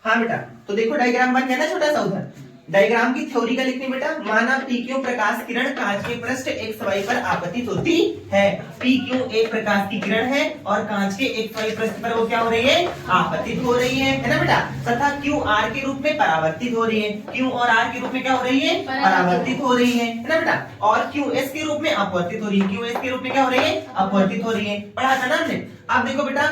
हाँ बेटा, तो देखो डायग्राम बन गया ना छोटा सा। उधर डायग्राम की थ्योरी का लिखनी बेटा। माना पी क्यू प्रकाश किरण कांच के पृष्ठ एक्स वाई पर आपतित होती है। पी क्यू एक प्रकाश की किरण है और कांच के एक्स वाई पृष्ठ पर वो क्या हो रही है, आपतित हो रही है ना बेटा। तथा क्यू आर के रूप में परावर्तित हो रही है। क्यू और आर के रूप में क्या हो रही है, परावर्तित हो रही है ना बेटा। और क्यू एस के रूप में अपवर्तित हो रही है। क्यू एस के रूप में क्या हो रही है, अपवर्तित हो रही है। पढ़ा था ना हमने। अब देखो बेटा,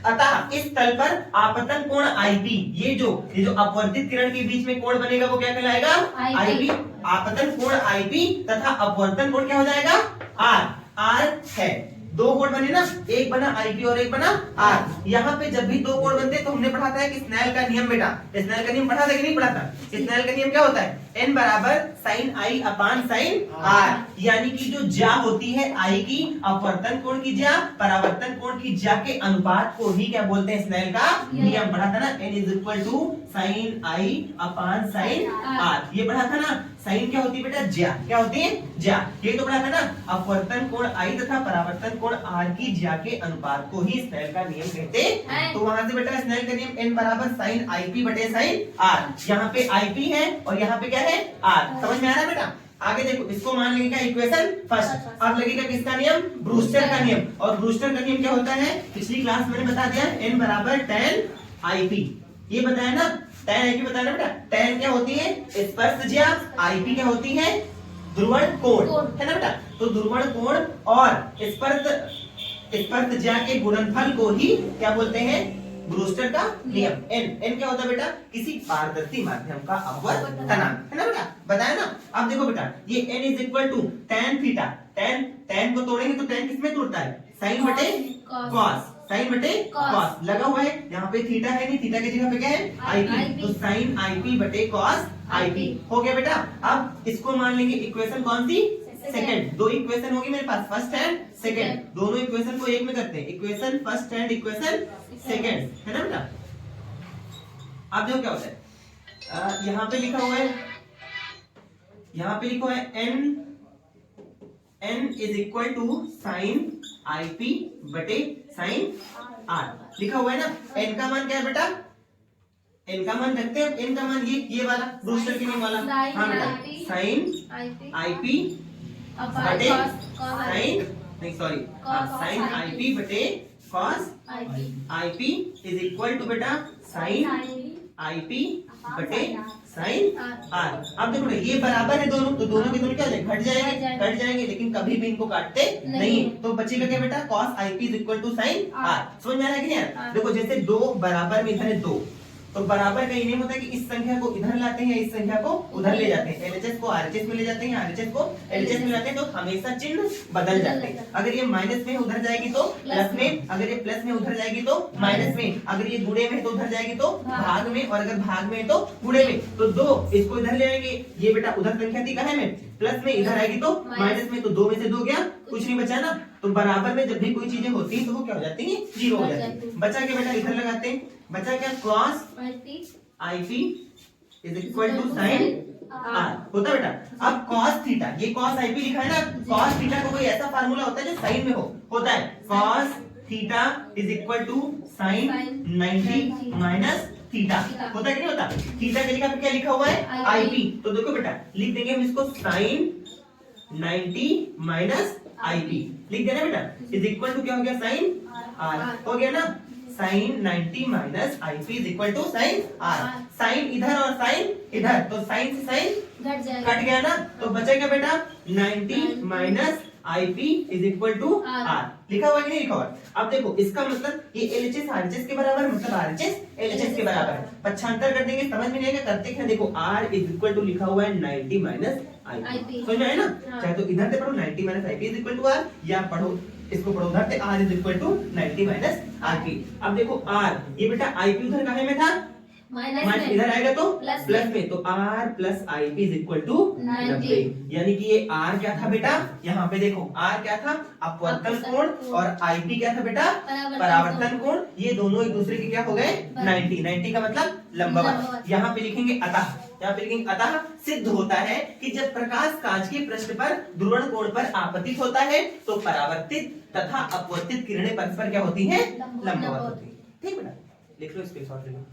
अतः इस तल पर आपतन कोण आईपी, ये जो अपवर्तित किरण के बीच में कोण बनेगा वो क्या कहलाएगा, आईपी। आपतन कोण आईपी तथा अपवर्तन कोण क्या हो जाएगा, आर। आर है, दो कोण बने ना, एक बना आईपी और एक बना आर। यहाँ पे जब भी दो कोण बनते हैं तो हमने पढ़ा था कि स्नेल का नियम बेटा। स्नेल का नियम पढ़ा था कि नहीं पढ़ा था। स्नेल का नियम क्या होता है, n बराबर sine I upon sine R. यानी कि जो ज्या होती है आई की, अपवर्तन कोण की ज्या, परावर्तन कोण की ज्या के अनुपात को ही क्या बोलते हैं, स्नेल का नियम। पढ़ा था ना, n is equal to sine I upon sine R. ये पढ़ा था ना। साइन क्या होती है बेटा, ज्या। क्या होती है, ज्या। ये तो पढ़ा था ना। अपवर्तन कोण आई तथा परावर्तन कोण आर की ज्या के अनुपात को ही स्नेल का नियम कहते हैं। तो वहां से बेटा स्नेल का नियम n बराबर साइन आईपी बटे साइन आर। यहाँ पे आईपी है और यहाँ पे क्या है, आर। समझ में आ रहा है बेटा। आगे देखो, इसको मान लेंगे क्या, इक्वेशन फर्स्ट। अब लगेगा किसका नियम, ब्रूस्टर का नियम। और ब्रूस्टर का नियम क्या होता है, पिछली क्लास में मैंने बता दिया, n बराबर tan आईपी। ये बताया ना, tan आईपी बताया ना बेटा। tan क्या होती है, स्पर्शज्या। आईपी क्या होती है, ध्रुवण कोण, है ना बेटा। तो ध्रुवण कोण और स्पर्शज्या के गुणनफल को ही क्या बोलते हैं, ब्रूस्टर का नियम। n क्या होता है बेटा, किसी पारदर्शी माध्यम का अपवर्तनांक, है ना बेटा। बताया ना। अब देखो बेटा, ये n is equal to tan theta. tan को तोड़ेंगे तो tan किसमें तोड़ता है, साइन बटे कॉस। साइन बटे कॉस लगा हुआ है। यहाँ पे थीटा है नहीं, थीटा की जगह पे क्या है, आईपी। तो साइन आईपी बटे कॉस आईपी हो गया बेटा। अब इसको मान लेंगे इक्वेशन कौन सी, सेकंड। दो इक्वेशन होगी मेरे पास, फर्स्ट एंड सेकंड। दोनों इक्वेशन को एक में करते हैं, equation first and equation second, है ना बेटा। अब देखो क्या होता है, यहाँ पे लिखा हुआ है, यहाँ पे लिखा है n is equal to sine I P बटे साइन आर। लिखा हुआ है ना। n का मान क्या है बेटा, n का मान रखते हैं। n का मान ये वाला ब्रूस्टर के नियम वाला। हाँ बेटा, साइन आईपी बटे साइन, नहीं सॉरी, साइन आईपी बटे cos I P is equal to बेटा साइन आईपी बटे साइन आर। अब देखो ये बराबर है दोनों, तो दोनों के दोनों क्या हो जाएंगे, घट जाएंगे, लेकिन कभी भी इनको काटते नहीं। तो बचेगा क्या बेटा, cos I P is equal to sine R. समझ में आ रहा है कि नहीं। देखो जैसे दो बराबर में इधर है दो, तो बराबर का ये नहीं होता कि इस संख्या को इधर लाते हैं या इस संख्या को उधर ले जाते हैं। एलएचएस को आरएचएस में ले जाते हैं, आरएचएस को एलएचएस में लाते हैं, तो हमेशा चिन्ह बदल जाते हैं। अगर ये माइनस में उधर जाएगी तो प्लस में, अगर ये प्लस में उधर जाएगी तो माइनस में, अगर ये गुणे में तो उधर जाएगी तो भाग में, और अगर भाग में तो गुणे में। तो दो इसको इधर ले आएंगे, ये बेटा उधर संख्या थी कहाँ में, प्लस में, इधर आएगी तो माइनस में, तो दो में से दो गया, कुछ नहीं बचा ना। तो बराबर में जब भी कोई चीजें होती है तो वो क्या हो जाती है, जीरो हो जाती है। बचा क्या बेटा, इधर लगाते हैं, बचा क्या, cos I P is equal to sine R होता है बेटा। अब cos थीटा, ये cos आईपी लिखा है ना, cos थीटा को कोई ऐसा फार्मूला होता है जो साइन में होता है। cos theta is equal to sine 90 minus theta होता है कि नहीं होता। थीटा की जगह पे क्या लिखा हुआ है, आईपी। तो देखो बेटा लिख देंगे हम इसको साइन 90 माइनस आईपी लिख देना बेटा, इज इक्वल टू क्या हो गया, साइन आर हो गया ना। Sine 90 minus I P is equal to sine R. Sine इधर और साइन इधर, तो साइन से साइन कट गया ना, तो बचेगा बेटा 90 minus I P is equal to R. लिखा हुआ है कि नहीं लिखा हुआ। अब देखो इसका मतलब ये एलएचएस आरएचएस के बराबर, मतलब आरएचएस एलएचएस के बराबर है। पक्षांतर कर देंगे, समझ में नहीं आएगा, करते क्या, देखो आर इज इक्वल टू लिखा हुआ है 90 माइनस आईपी। समझ में आया ना। चाहे तो इधर से पढ़ो 90 minus I P is equal to R, या पढ़ो इसको पढ़ो उधर से R is equal to 90 minus R P. अब देखो आर, ये बेटा आईपी उधर कहाँ में था, माइनस इधर आएगा तो प्लस में, तो R plus I P is equal to 90। यानी कि ये आर क्या था बेटा, यहाँ पे देखो आर क्या था, अपवर्तन कोण, और आईपी क्या था बेटा, परावर्तन कोण। ये दोनों एक दूसरे के क्या हो गए, 90 का मतलब लंबवत। यहाँ पे लिखेंगे अतः, यहाँ पे लिखेंगे अतः सिद्ध होता है कि जब प्रकाश कांच के पृष्ठ पर ध्रुवण कोण पर आपतित होता है तो परावर्तित तथा अपवर्तित किरणें परस्पर क्या होती हैं, लंबवत होती है। ठीक बेटा, लिख लो, स्क्रीनशॉट ले लो।